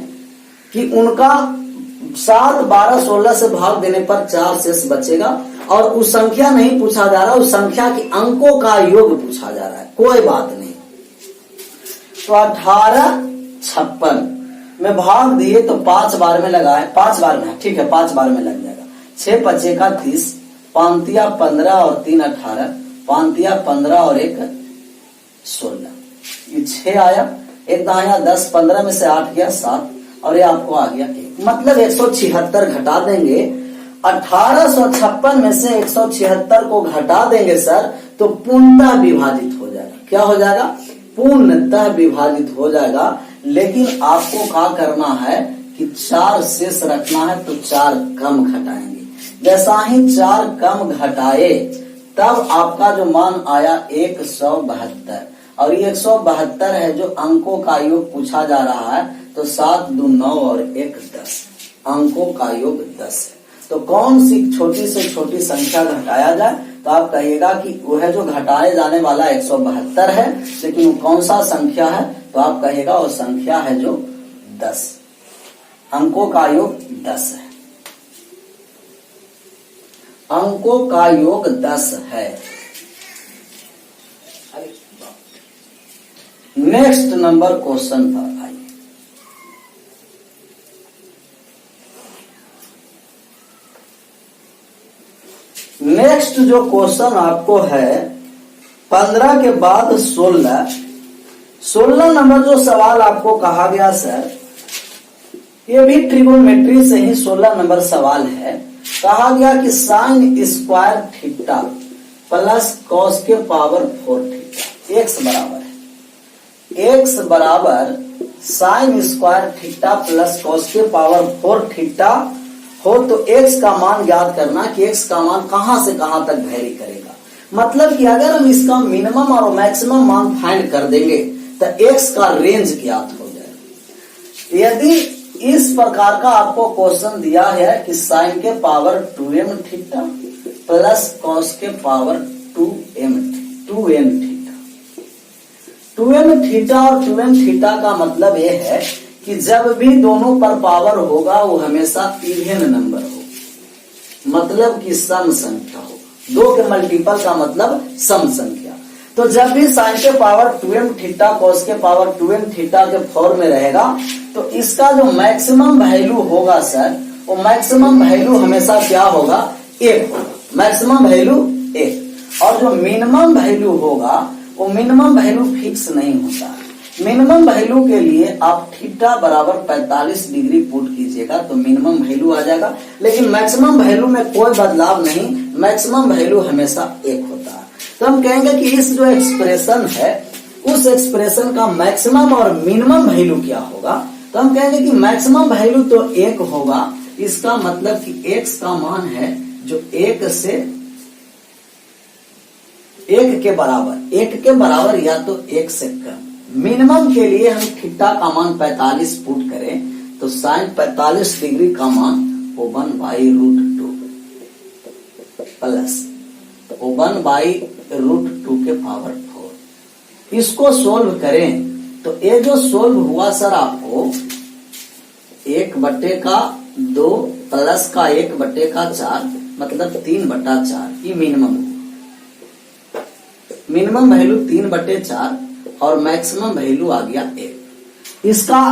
कि उनका 7, 12, 16 से भाग देने पर 4 शेष बचेगा। और उस संख्या नहीं पूछा जा रहा, उस संख्या के अंकों का योग पूछा जा रहा है, कोई बात नहीं। तो 1856 में भाग दिए तो 5 बार में लगाए, 5 बार में, ठीक है 5 बार में लग जाएगा। 6 5 का 30, 5 तिया 15 और 3 18, 5 तिया 15 और 1 16, ये 6 आया। एक दाया 10, 15 में से 8 गया 7 और ये आपको आ गया 1, मतलब 176 घटा देंगे। 1856 में से 176 को घटा देंगे सर तो पूर्णतः विभाजित हो जाएगा। क्या हो जाएगा? पूर्णतः विभाजित हो जाएगा। लेकिन आपको क्या करना है कि 4 शेष रखना है, तो 4 कम घटाएंगे। जैसा ही 4 कम घटाए तब आपका जो मान आया 172, और ये 172 है जो अंकों का योग पूछा जा रहा है। तो 7 2 9 और 1 10, अंकों का योग 10 है। तो कौन सी छोटी से छोटी संख्या घटाया जाए? तो आप कहिएगा कि वह जो घटाए जाने वाला 172 है, लेकिन वो कौन सा संख्या है? तो आप कहिएगा वो संख्या है जो 10, अंकों का योग 10 है, अंकों का योग 10 है। नेक्स्ट नंबर क्वेश्चन पर आइए। नेक्स्ट जो क्वेश्चन आपको है 15 के बाद 16 नंबर जो सवाल आपको कहा गया सर, ये भी ट्रिगोनोमेट्री से ही 16 नंबर सवाल है। कहा गया कि sine square theta plus cos के पावर 4 थीटा एक्स बराबर है, एक्स बराबर sine square theta plus cos के पावर 4 थीटा हो तो एक्स का मान ज्ञात करना कि एक्स का मान कहां से कहां तक वेरी करेगा। मतलब कि अगर हम इसका मिनिमम और मैक्सिमम मान फाइंड कर देंगे तो एक्स का रेंज ज्ञात हो जाएगा। यदि इस प्रकार का आपको क्वेश्चन दिया है कि साइन के power 2m theta plus cos के power 2n theta, 2m theta और 2m थीटा का मतलब यह है कि जब भी दोनों पर पावर होगा वो हमेशा इवन नंबर हो, मतलब कि सम संख्या हो। 2 के मल्टीपल का मतलब सम संख्या। तो जब भी साइन के पावर 2m थीटा कॉस के पावर 2n थीटा के फॉर्म में रहेगा तो इसका जो मैक्सिमम वैल्यू होगा सर, वो मैक्सिमम वैल्यू हमेशा क्या होगा? 1 होगा, मैक्सिमम वैल्यू 1। और जो मिनिमम वैल्यू होगा वो मिनिमम वैल्यू फिक्स नहीं होता। मिनिमम वैल्यू के लिए आप थीटा बराबर 45 डिग्री पुट कीजिएगा तो मिनिमम वैल्यू आ जाएगा। लेकिन मैक्सिमम वैल्यू में कोई बदलाव नहीं, मैक्सिमम वैल्यू हमेशा 1 होता है। तो हम कहेंगे कि इस जो एक्सप्रेशन है उस एक्सप्रेशन का मैक्सिमम और मिनिमम वैल्यू क्या होगा? तो हम कहेंगे कि मैक्सिमम वैल्यू तो 1 होगा। इसका मतलब कि x का मान है जो 1 से 1 के बराबर या तो 1 से कम। मिनिमम के लिए हम थीटा का मान 45 पुट करें तो साइन 45 डिग्री का मान 1/√2 प्लस 1/√2 के पावर 4। इसको सोल्व करें तो ये जो सोल्व हुआ सर आपको 1/2 प्लस का 1/4 मतलब 3/4, ये मिनिमम हुआ। मिनिमम वैल्यू 3/4 और मैक्सिमम वैल्यू आ गया 1। इसका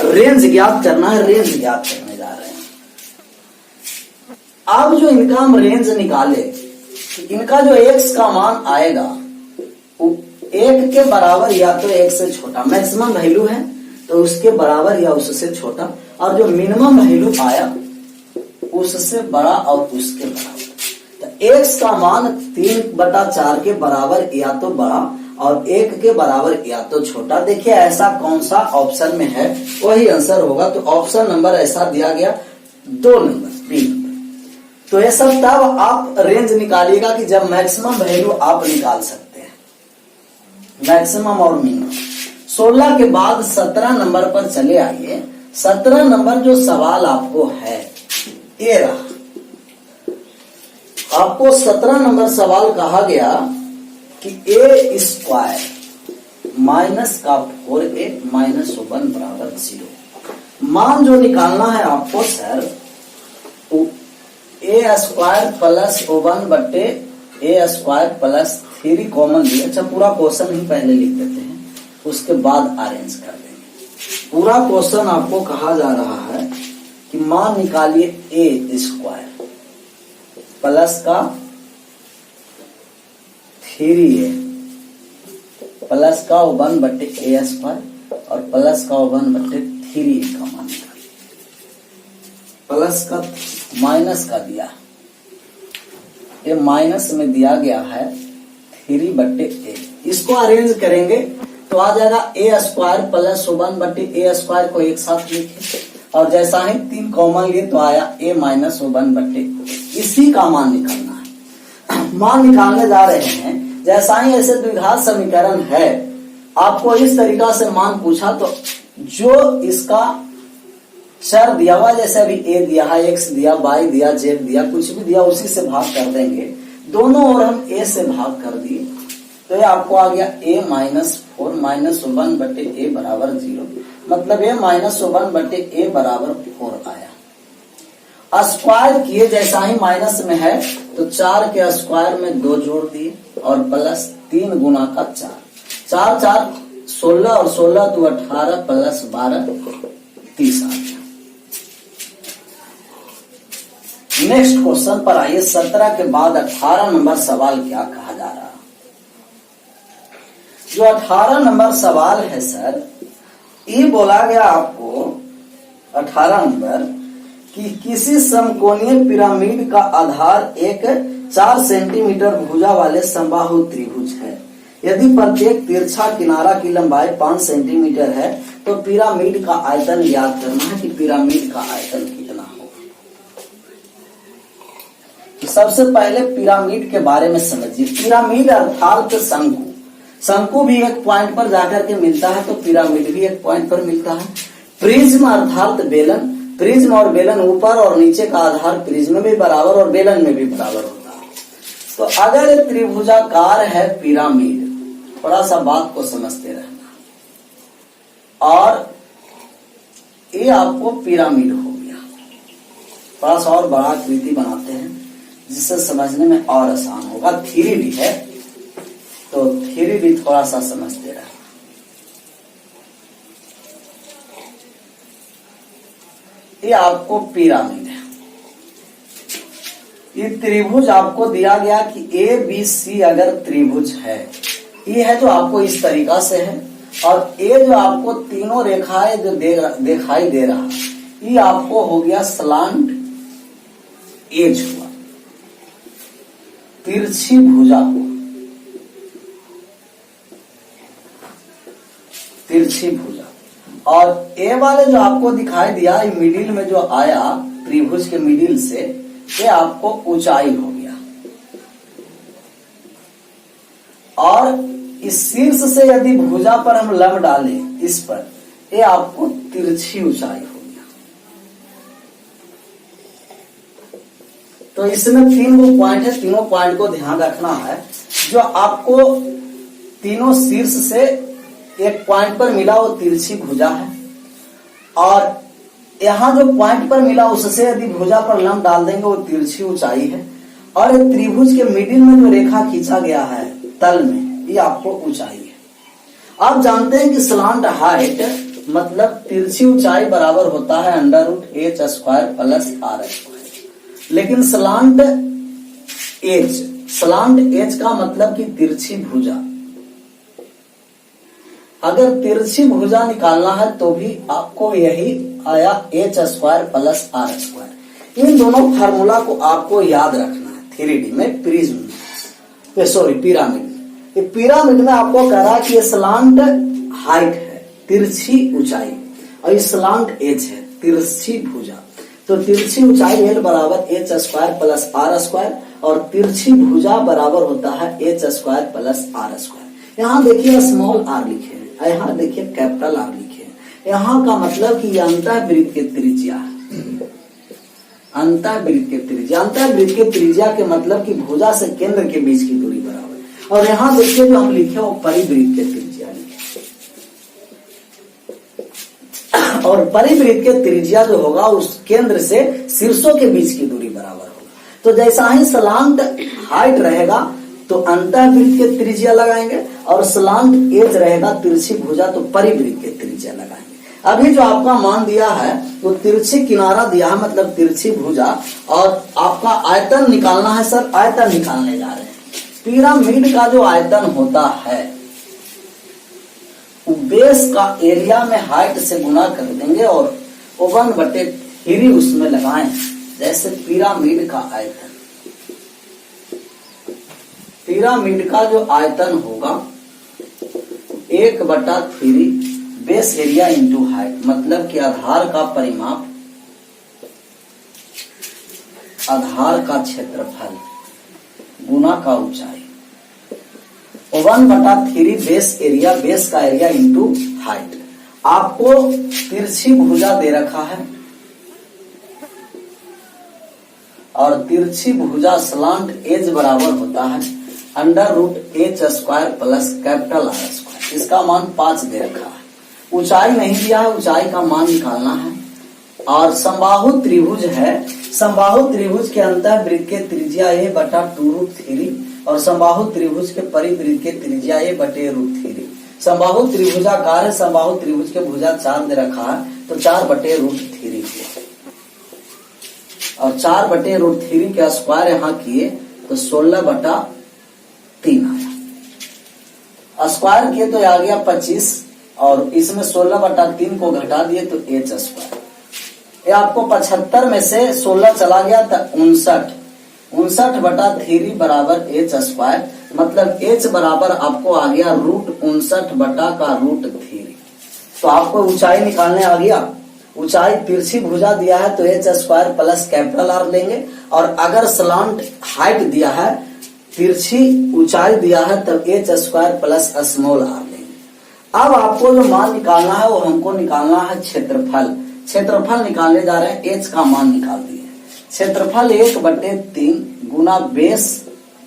रेंज ज्ञात करना है, रेंज ज्ञात करने जा रहे हैं। अब जो इनका हम रेंज निकाले, इनका जो x का मान आएगा वो 1 के बराबर या तो 1 से छोटा, मैक्सिमम वैल्यू है तो उसके बराबर या उससे छोटा, और जो मिनिमम वैल्यू आया उससे बड़ा और उसके बराबर। तो x का मान 3/4 के बराबर या तो बड़ा और 1 के बराबर या तो छोटा। देखिए ऐसा कौन सा ऑप्शन में है वही आंसर होगा। तो ऑप्शन नंबर ऐसा दिया गया 2 नंबर, बी नंबर। तो ये सब तब आप रेंज निकालिएगा कि जब मैक्सिमम वैल्यू आप निकाल सकते हैं, मैक्सिमम और मिनिमम। 16 के बाद 17 नंबर पर चले आइए। 17 नंबर जो सवाल आपको है ये रहा। आपको 17 नंबर सवाल कहा गया कि a² माइनस का 4a माइनस 1 बराबर 0। मान जो निकालना है आपको सर ए स्क्वायर प्लस 1 बट्टे ए स्क्वायर प्लस 3 कॉमन लिया। अच्छा पूरा क्वेश्चन ही पहले लिख देते हैं, उसके बाद अरेंज कर देंगे। पूरा क्वेश्चन आपको कहा जा रहा है कि मान निकालिए ए स्क्वायर प्लस का 3a प्लस का 1 बट्टे ए स्क्वायर और प्लस का 1 बट्टे 3a का मान निकालिए। प्लस का माइनस का दिया, ये माइनस में दिया गया है 3 बट्टे ए। इसको अरेंज करेंगे तो आ जाएगा ए स्क्वायर प्लस 1 बट्टे ए स्क्वायर को एक साथ लिखे और जैसा ही 3 कॉमन लिए तो आया ए माइनस 1 बट्टे। इसी का मान निकालना है। मान निकालने जा रहे हैं, जैसा ही ऐसे द्विघात समीकरण है, आपको इस तरीका से मान पूछा तो जो इसका चर दिया हुआ, जैसे अभी ए दिया है, एक्स दिया, वाई दिया, जेड दिया, कुछ भी दिया उसी से भाग कर देंगे। दोनों ओर हम ए से भाग कर दिए तो ये आपको आ गया ए माइनस 4 माइनस 1 बट्टे ए बराबर 0। मतलब ए माइनस 1 बट्टे ए बराबर 4 आया। स्क्वायर किए, जैसा ही माइनस में है तो 4 के स्क्वायर में 2 जोड़ दिए और प्लस 3 गुना का 4, 4 4 16 और 16 तो 18 प्लस 12 30 आ गया। नेक्स्ट क्वेश्चन पर आइए। 17 के बाद 18 नंबर सवाल क्या कहा जा रहा है? जो 18 नंबर सवाल है सर, ये बोला गया आपको 18 नंबर कि किसी समकोणीय पिरामिड का आधार एक 4 सेंटीमीटर भुजा वाले समबाहु त्रिभुज है। यदि प्रत्येक तिरछा किनारा की लंबाई 5 सेंटीमीटर है तो पिरामिड का आयतन ज्ञात करना है कि पिरामिड का आयतन कितना हो। सबसे पहले पिरामिड के बारे में समझिए। पिरामिड अर्थात शंकु। शंकु भी एक पॉइंट पर जाकर के मिलता है तो पिरामिड भी एक पॉइंट पर मिलता है। प्रिज्म अर्थात बेलन। प्रिज्म और बेलन ऊपर और नीचे का आधार प्रिज्म में भी बराबर और बेलन में भी बराबर होता है। तो अगर एक त्रिभुजाकार है पिरामिड, थोड़ा सा बात को समझते रहना, और ये आपको पिरामिड हो गया। थोड़ा सा और बड़ा आकृति बनाते हैं जिससे समझने में और आसान होगा। 3D है तो 3D थोड़ा सा समझते रहना। ये आपको पिरामिड है। ये त्रिभुज आपको दिया गया कि ए बी सी अगर त्रिभुज है, ये है तो आपको इस तरीका से है, और ये जो आपको तीनों रेखाएं जो दिखाई दे रहा है, ये आपको हो गया स्लांट एज हुआ, तिरछी भुजा हुआ, तिरछी भुजा। और ए वाले जो आपको दिखाई दिया, मिडिल में जो आया त्रिभुज के मिडिल से, ये आपको ऊंचाई हो गया, और इस शीर्ष से यदि भुजा पर हम लंब डालें इस पर, ये आपको तिरछी ऊंचाई हो गया। तो इसमें 3 वो पॉइंट है, तीनों पॉइंट को ध्यान रखना है। जो आपको तीनों शीर्ष से एक पॉइंट पर मिला वो तिरछी भुजा है, और यहाँ जो पॉइंट पर मिला उससे यदि भुजा पर लंब डाल देंगे वो तिरछी ऊंचाई है, और त्रिभुज के मिडिल में जो रेखा खींचा गया है तल में, ये आपको ऊंचाई है। आप जानते हैं कि स्लांट हाइट मतलब तिरछी ऊंचाई बराबर होता है √h² प्लस r²। लेकिन स्लांट एज का मतलब कि तिरछी भुजा। अगर तिरछी भुजा निकालना है तो भी आपको यही आया h² प्लस r²। इन दोनों फार्मूला को आपको याद रखना है। 3D में पिरामिड। ये पिरामिड में आपको कह रहा है कि ये स्लांट हाइट है, तिरछी ऊंचाई, और ये स्लांट एज है, तिरछी भुजा। तो तिरछी ऊंचाई l बराबर h² प्लस r², और तिरछी भुजा बराबर होता है h² प्लस r²। यहाँ देखिए स्मॉल r लिखे हैं, यहाँ देखिए कैपिटल R लिखे हैं। यहाँ का मतलब कि अंतःवृत्त के त्रिज्या है। अंतःवृत्त के त्रिज्या, अंतःवृत्त के त्रिज्या के मतलब कि भुजा से केंद्र के बीच की दूरी बराबर। और यहाँ देखिए जो हम लिखे वो परिवृत्त के त्रिज्या लिखे। और परिवृत्त के त्रिज्या जो होगा उस केंद्र से शीर्षों के बीच की दूरी बराबर होगा। तो जैसा ही सलांत हाइट रहेगा तो अंतःवृत्त के त्रिज्या लगाएंगे, और सलांत एज रहेगा तिरछी भुजा तो परिवृत्त के त्रिज्या लगाएंगे। अभी जो आपका मान दिया है वो तिरछी किनारा दिया है, मतलब तिरछी भुजा, और आपका आयतन निकालना है सर। आयतन निकालने जा रहे हैं। पिरामिड का जो आयतन होता है वो बेस का एरिया में हाइट से गुना कर देंगे और 1/3 उसमें लगाएं। जैसे पिरामिड का आयतन, पिरामिड का जो आयतन होगा 1/3 बेस एरिया इंटू हाइट, मतलब कि आधार का परिमाप, आधार का क्षेत्रफल गुना का ऊंचाई, 1/3 बेस एरिया, बेस का एरिया इंटू हाइट। आपको तिरछी भुजा दे रखा है और तिरछी भुजा स्लांट एज बराबर होता है √h² प्लस कैपिटल R²। इसका मान 5 दे रखा है। ऊंचाई नहीं दिया है, ऊंचाई का मान निकालना है। और समबाहु त्रिभुज है, समबाहु त्रिभुज के अंतःवृत्त के त्रिज्या a/2√3 और समबाहु त्रिभुज के परिवृत्त के त्रिज्या a/√3। समबाहु त्रिभुजाकार है, समबाहु त्रिभुज के भुजा 4 दे रखा है तो 4/√3 हुआ, और 4/√3 के स्क्वायर यहाँ किए तो 16/3 आया। स्क्वायर किए तो आ गया 25, और इसमें 16/3 को घटा दिए तो h²। ये आपको 75 में से 16 चला गया तो 59/3 बराबर h², मतलब h बराबर आपको आ गया √59/√3। तो आपको ऊंचाई निकालने आ गया। ऊंचाई तिरछी भुजा दिया है तो h² प्लस कैपिटल R लेंगे, और अगर स्लांट हाइट दिया है, तिरछी ऊंचाई दिया है तब h² प्लस स्मॉल r लेंगे। अब आपको जो मान निकालना है वो हमको निकालना है क्षेत्रफल। क्षेत्रफल निकालने जा रहे हैं, h का मान निकाल दिए। क्षेत्रफल 1/3 गुना बेस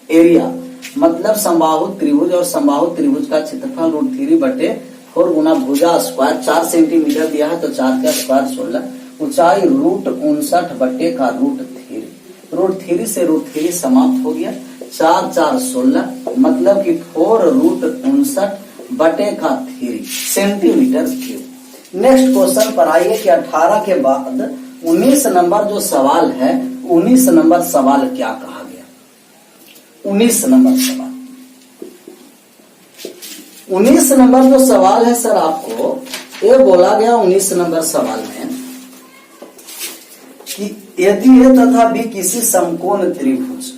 एरिया, मतलब समबाहु त्रिभुज, और समबाहु त्रिभुज का क्षेत्रफल √3/4 गुना भुजा स्क्वायर, 4 सेंटीमीटर दिया है तो 4 का स्क्वायर 16, ऊंचाई √59/√3। √3 से √3 समाप्त हो गया, 4 4 16, मतलब कि 4√59/3 सेंटीमीटर क्यूब। नेक्स्ट क्वेश्चन पर आइए कि 18 के बाद 19 नंबर जो सवाल है, 19 नंबर सवाल क्या कहा गया। 19 नंबर सवाल, 19 नंबर जो सवाल है सर, आपको ये बोला गया 19 नंबर सवाल में कि यदि ए तथा बी किसी समकोण त्रिभुज,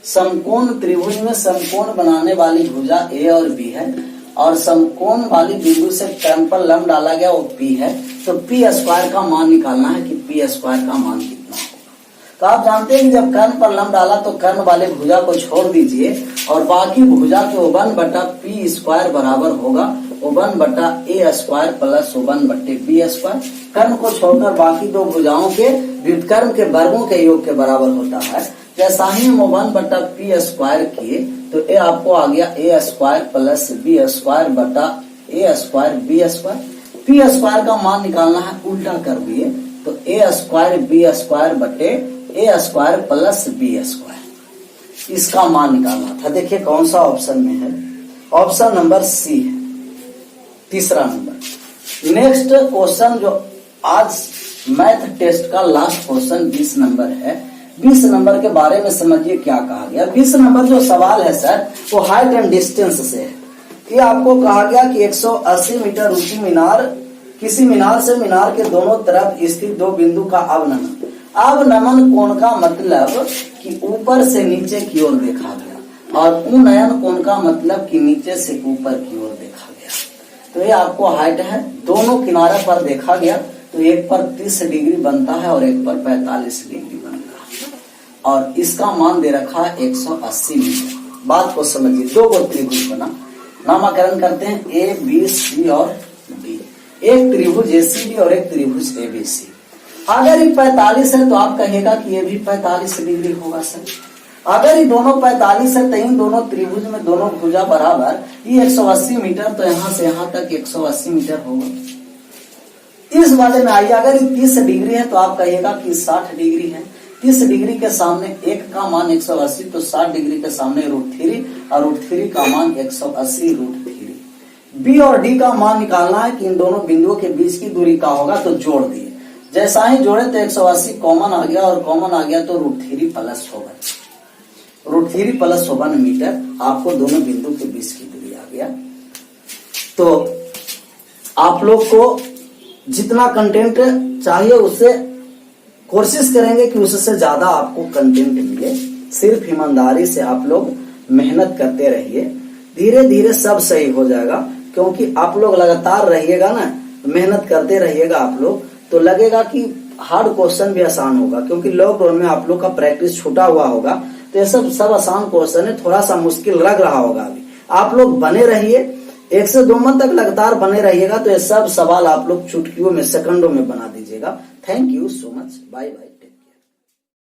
समकोण त्रिभुज में समकोण बनाने वाली भुजा ए और बी है, और समकोण वाली बिंदु से कर्म पर लंब डाला गया वो P है, तो P² का मान निकालना है कि P² का मान कितना होगा। तो आप जानते हैं कि जब कर्ण पर लंब डाला तो कर्ण वाले भुजा को छोड़ दीजिए और बाकी भुजा के 1/P² बराबर होगा 1/A² प्लस 1/B²। कर्ण को छोड़कर बाकी दो भुजाओं के व्युत्कर्म के वर्गों के योग के बराबर होता है। जैसा ही हम 1/P² किए तो ये आपको आ गया A² प्लस B² बटा A² B²। P² का मान निकालना है, उल्टा कर दिए तो A² B² बटे A² प्लस B²। इसका मान निकालना था। देखिए कौन सा ऑप्शन में है, ऑप्शन नंबर सी है, तीसरा नंबर। नेक्स्ट क्वेश्चन जो आज मैथ टेस्ट का लास्ट क्वेश्चन 20 नंबर है। 20 नंबर के बारे में समझिए क्या कहा गया। 20 नंबर जो सवाल है सर वो हाइट एंड डिस्टेंस से है कि आपको कहा गया कि 180 मीटर ऊंची मीनार, किसी मीनार से मीनार के दोनों तरफ स्थित दो बिंदु का अवनमन। अवनमन कोण का मतलब कि ऊपर से नीचे की ओर देखा गया, और उन्नयन कोण का मतलब कि नीचे से ऊपर की ओर देखा गया। तो ये आपको हाइट है, दोनों किनारे पर देखा गया तो एक पर 30 डिग्री बनता है और एक पर 45 डिग्री बनता है, और इसका मान दे रखा है 180 मीटर। बात को समझिए, दो गो त्रिभुज बना, नामकरण करते हैं ए बी सी और डी। एक त्रिभुज एसीबी और एक त्रिभुज एबीसी। अगर ये 45 है तो आप कहिएगा कि ये भी 45 डिग्री होगा सर। अगर ये दोनों 45 है तो इन दोनों त्रिभुज में दोनों भुजा बराबर, ये 180 मीटर, तो यहाँ से यहाँ तक 180 मीटर होगा। इस वाले में आइए, अगर ये 30 डिग्री है तो आप कहिएगा कि 60 डिग्री है। 30 डिग्री के सामने एक का मान 180, तो 60 डिग्री के सामने √3 और √3 का मान 180 √3। बी और डी का मान निकालना है कि इन दोनों बिंदुओं के बीच की दूरी का होगा, तो जोड़ दिए। जैसा ही जोड़े तो 180 कॉमन आ गया, और कॉमन आ गया तो √3 प्लस होगा, √3 प्लस 1 मीटर आपको दोनों बिंदु के बीच की दूरी आ गया। तो आप लोग को जितना कंटेंट चाहिए उससे कोशिश करेंगे कि उससे ज्यादा आपको कंटेंट मिले। सिर्फ ईमानदारी से आप लोग मेहनत करते रहिए, धीरे धीरे सब सही हो जाएगा। क्योंकि आप लोग लगातार रहिएगा ना, मेहनत करते रहिएगा आप लोग, तो लगेगा कि हार्ड क्वेश्चन भी आसान होगा। क्योंकि लॉकडाउन में आप लोग का प्रैक्टिस छूटा हुआ होगा, तो ये सब आसान क्वेश्चन है, थोड़ा सा मुश्किल लग रहा होगा अभी। आप लोग बने रहिए, 1 से 2 मंथ तक लगातार बने रहिएगा, तो ये सब सवाल आप लोग चुटकियों में, सेकंडों में बना दीजिएगा। Thank you so much, bye bye.